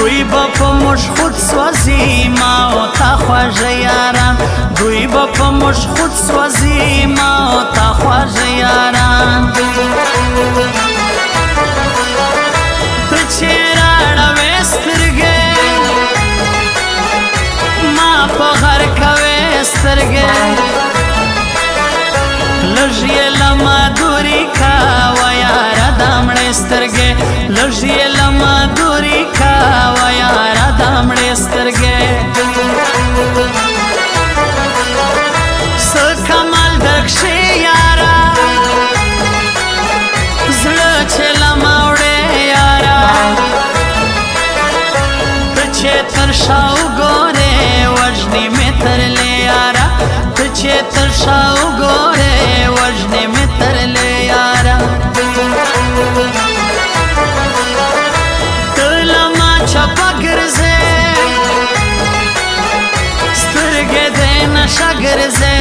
دوی با په موږ خود سوځي ما او تا خواږه یاران دوی با په موږ خود سوځي ما او تا خواږه یاران ته چې راړوې سترګې ما په غر کوې سترګې لږ یې له مادوري کوه یاره دا مړې سترګې لږ یې له مادوري کوه یاره دا مړې سترګې څه کمال درکښې یاره زړه چې له ما وړې یاره ته چې تر شا وګورې وژنې مې ترلې یاره ته چې تر شا وګورې وژنې مې ترلې یاره ته له ما چپه ګرځې سترګې دې نشه ګرځې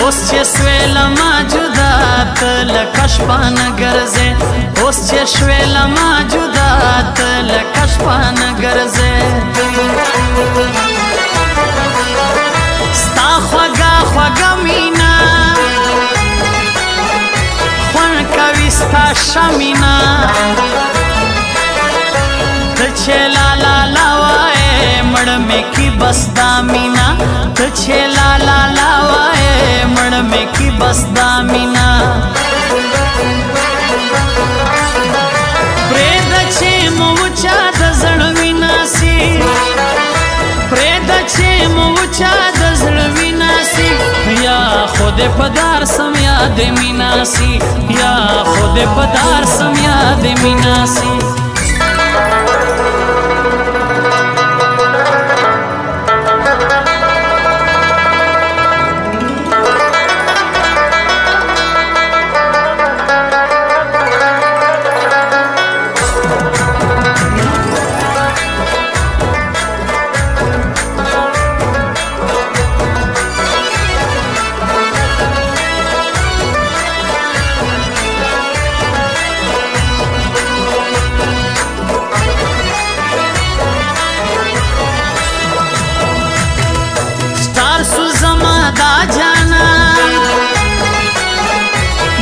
اوس چې سوې له ما جدا ته لکه شپه نه ګرځې اوس چې شوې له ما جدا ته لکه شپه نه ګرځې ستا خوږه خوږه مینا خوند کوي ستا ښه مینا ته چې لا لا لا وایې مړه مې کی بس دا مینا ته چې لا لا لا وایې مړه مې کی بس دا مینا پرېږده چې مو چا د زړه وینا سي پرېږده چې مو چا د زړه وینا سي یا خود په دار سم یاد مینا سي یا خود په دار سم یاد مینا سي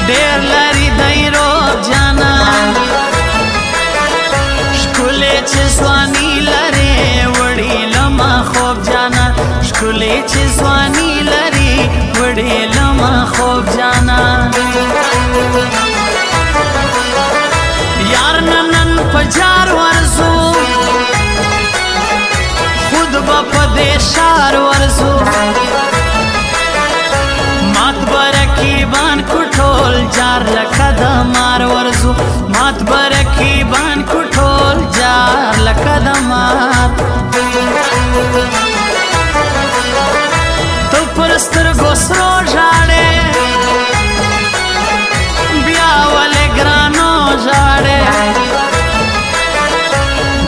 ډېر لري دی روب جانا ښکلې چې ځواني لرې وړې له ما خوب جانا ښکلې چې ځواني لرې وړې له ما خوب جانا یار نن په جار ورځو خود به په دې ښار ورځو مات برکیبان کټول جار لکه د مار ورځو مات برکیبان کټول جار لکه د مار ته پر سترګو سرو ژاړې بیا ولې ګرانو ژاړې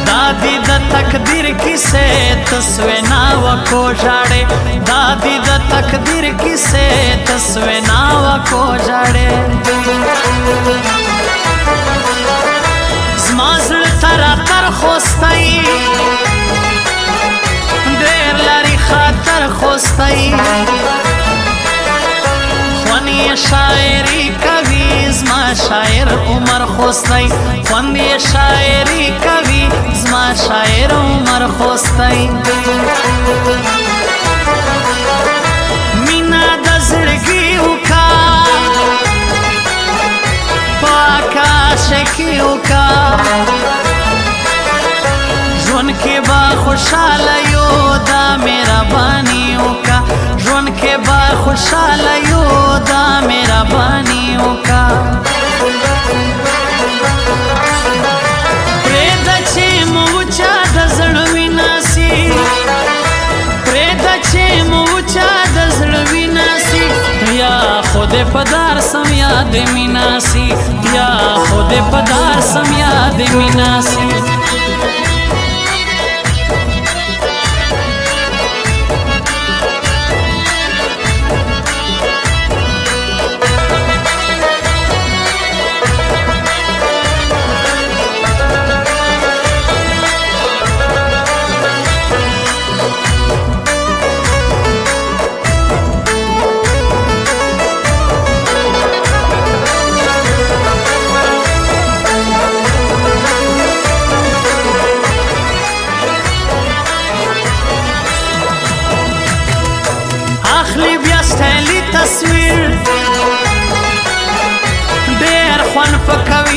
دادی د تقدیر کیسې ته سوې ناوکو ژاړې دادی د تقدیر کیسې ته سوې ناوکو ژاړې زما زړه تر خوستی ډېر لري خاطر خوستی خوند یې شاعري کوي زما شاعر عمر خوستی خوند یې شاعري کوي زما شاعر عمر خوستی مینا د زړګي وکا په آکاش کې وکا ژوند کې به خوشحاله یو دا مهرباني وکا ژوند کې به خوشحاله یو دا مهرباني وکا پرېږده چې مو چا د زړه وینا سي پرېږده چې مو چا د زړه وینا سي یا خود په دار سم یاد مینا سي یا خود په دار سم یاد مینا سي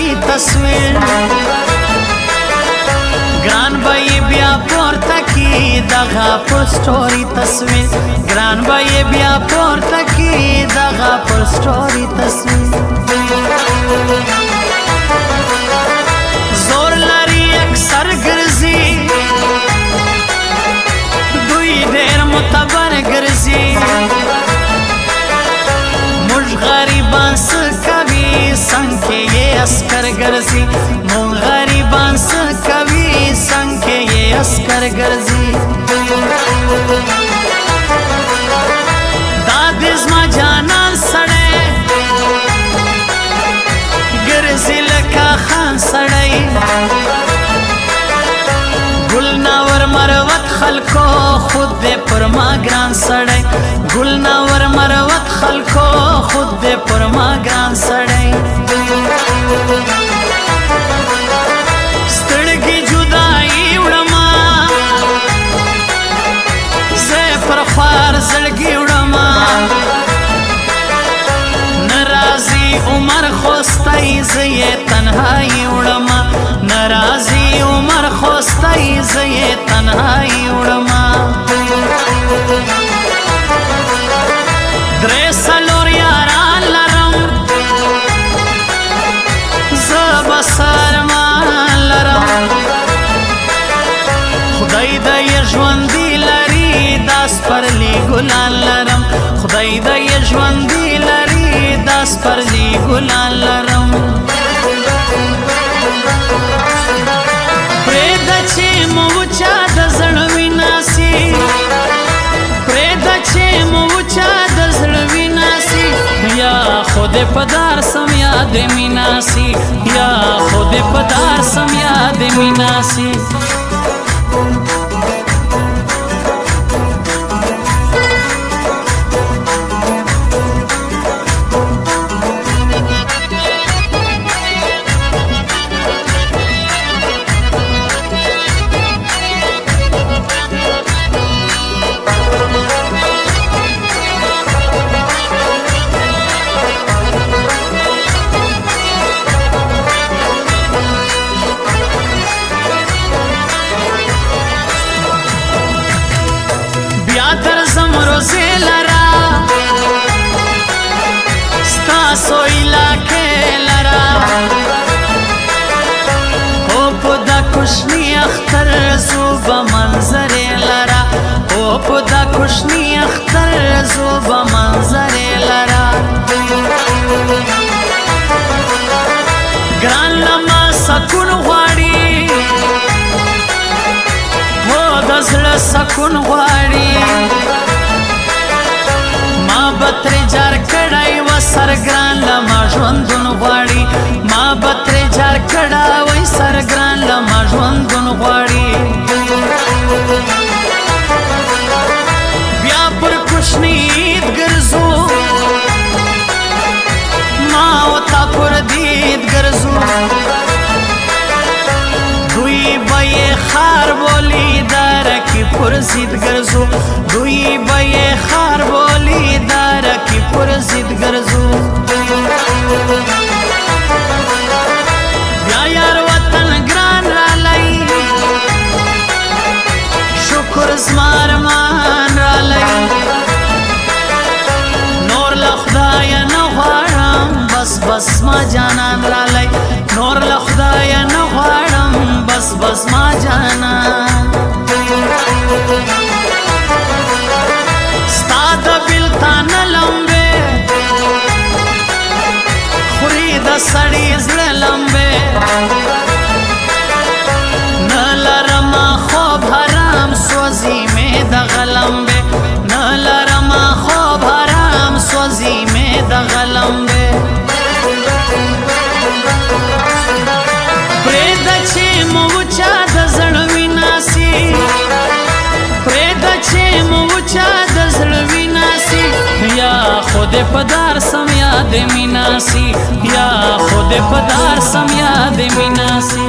سټوري تصویر ګران به بیا پورته کی دغه پر سټوري تصویر ګران به بیا پورته کی دغه پر سټوري تصویر زور لري اکثر ګرځي دوی ډېر متبر ګرځي موږ غریبان څه کوي څنګ کې یې عسکر ګرځي موږ غریبان څه کوي څنګ کې یې عسکر ګرځي دا دې زما جانان سړی ګرځي لکه خان سړی ګلناور مروت خلکو خود دې پر ما ګران سړی ګلناور مروت خلکو خود دې پر ما ګران سړی ستړګي جدایي وړما زه پر خوار زړګي وړما ناراضي عمر خوستای زه یې تنهایی وړما ناراضي عمر خوستای زه یې تنهایی وړما درې څلور یاران لرم زه به سرمان لرم خدای د یې ژوندي لري دا سپرلي ګلان لرم خدای د یې ژوندي لري دا سپرلي ګلان لرم پرېږده چې مو چا د زړه ویناسي پرېږده چې مو چا د زړه ویناسي یا خود په دار سم یاد میناسي یا خود په دار سم یاد میناسي ستاسو علاقې لرا او په دا کوشني اختر زو به منظرې لرا او په دا کوشني اختر زو به منظرې لرا ګران لما سکون غواړي هو د زړه سکون غواړي ما بترې جار کړای و سرګران لما ژوندون غواړي ما بترې جار کړای سرګران لما ژوندون غواړي بیا پر کوشني عید ګرځو ما او تا پر دید ګرځو دوی به خار بولی دار کی پر زید ګرځو دوی به خار بولی دار کی پر زید ګرځو بیا یار وطن ګران را لای شکر زمار مان را لای نور له خدای نه غواړم بس بس ما جانان را لای نور له خدای نه غواړم بس بس ما جانان ستا د بېلتان لمبې خوري د سړي زړه لمبې نه لرمه خوب حرام سوځي مې دغه لمبې نه لرمه خوب حرام سوځي مې دغه لمبې پرېږده چې مو چا د زړه ویناسي پرېږده چې مو چا د زړه ویناسي یا خود په دار سم یاد میناسي یا خود په دار سم یاد میناسي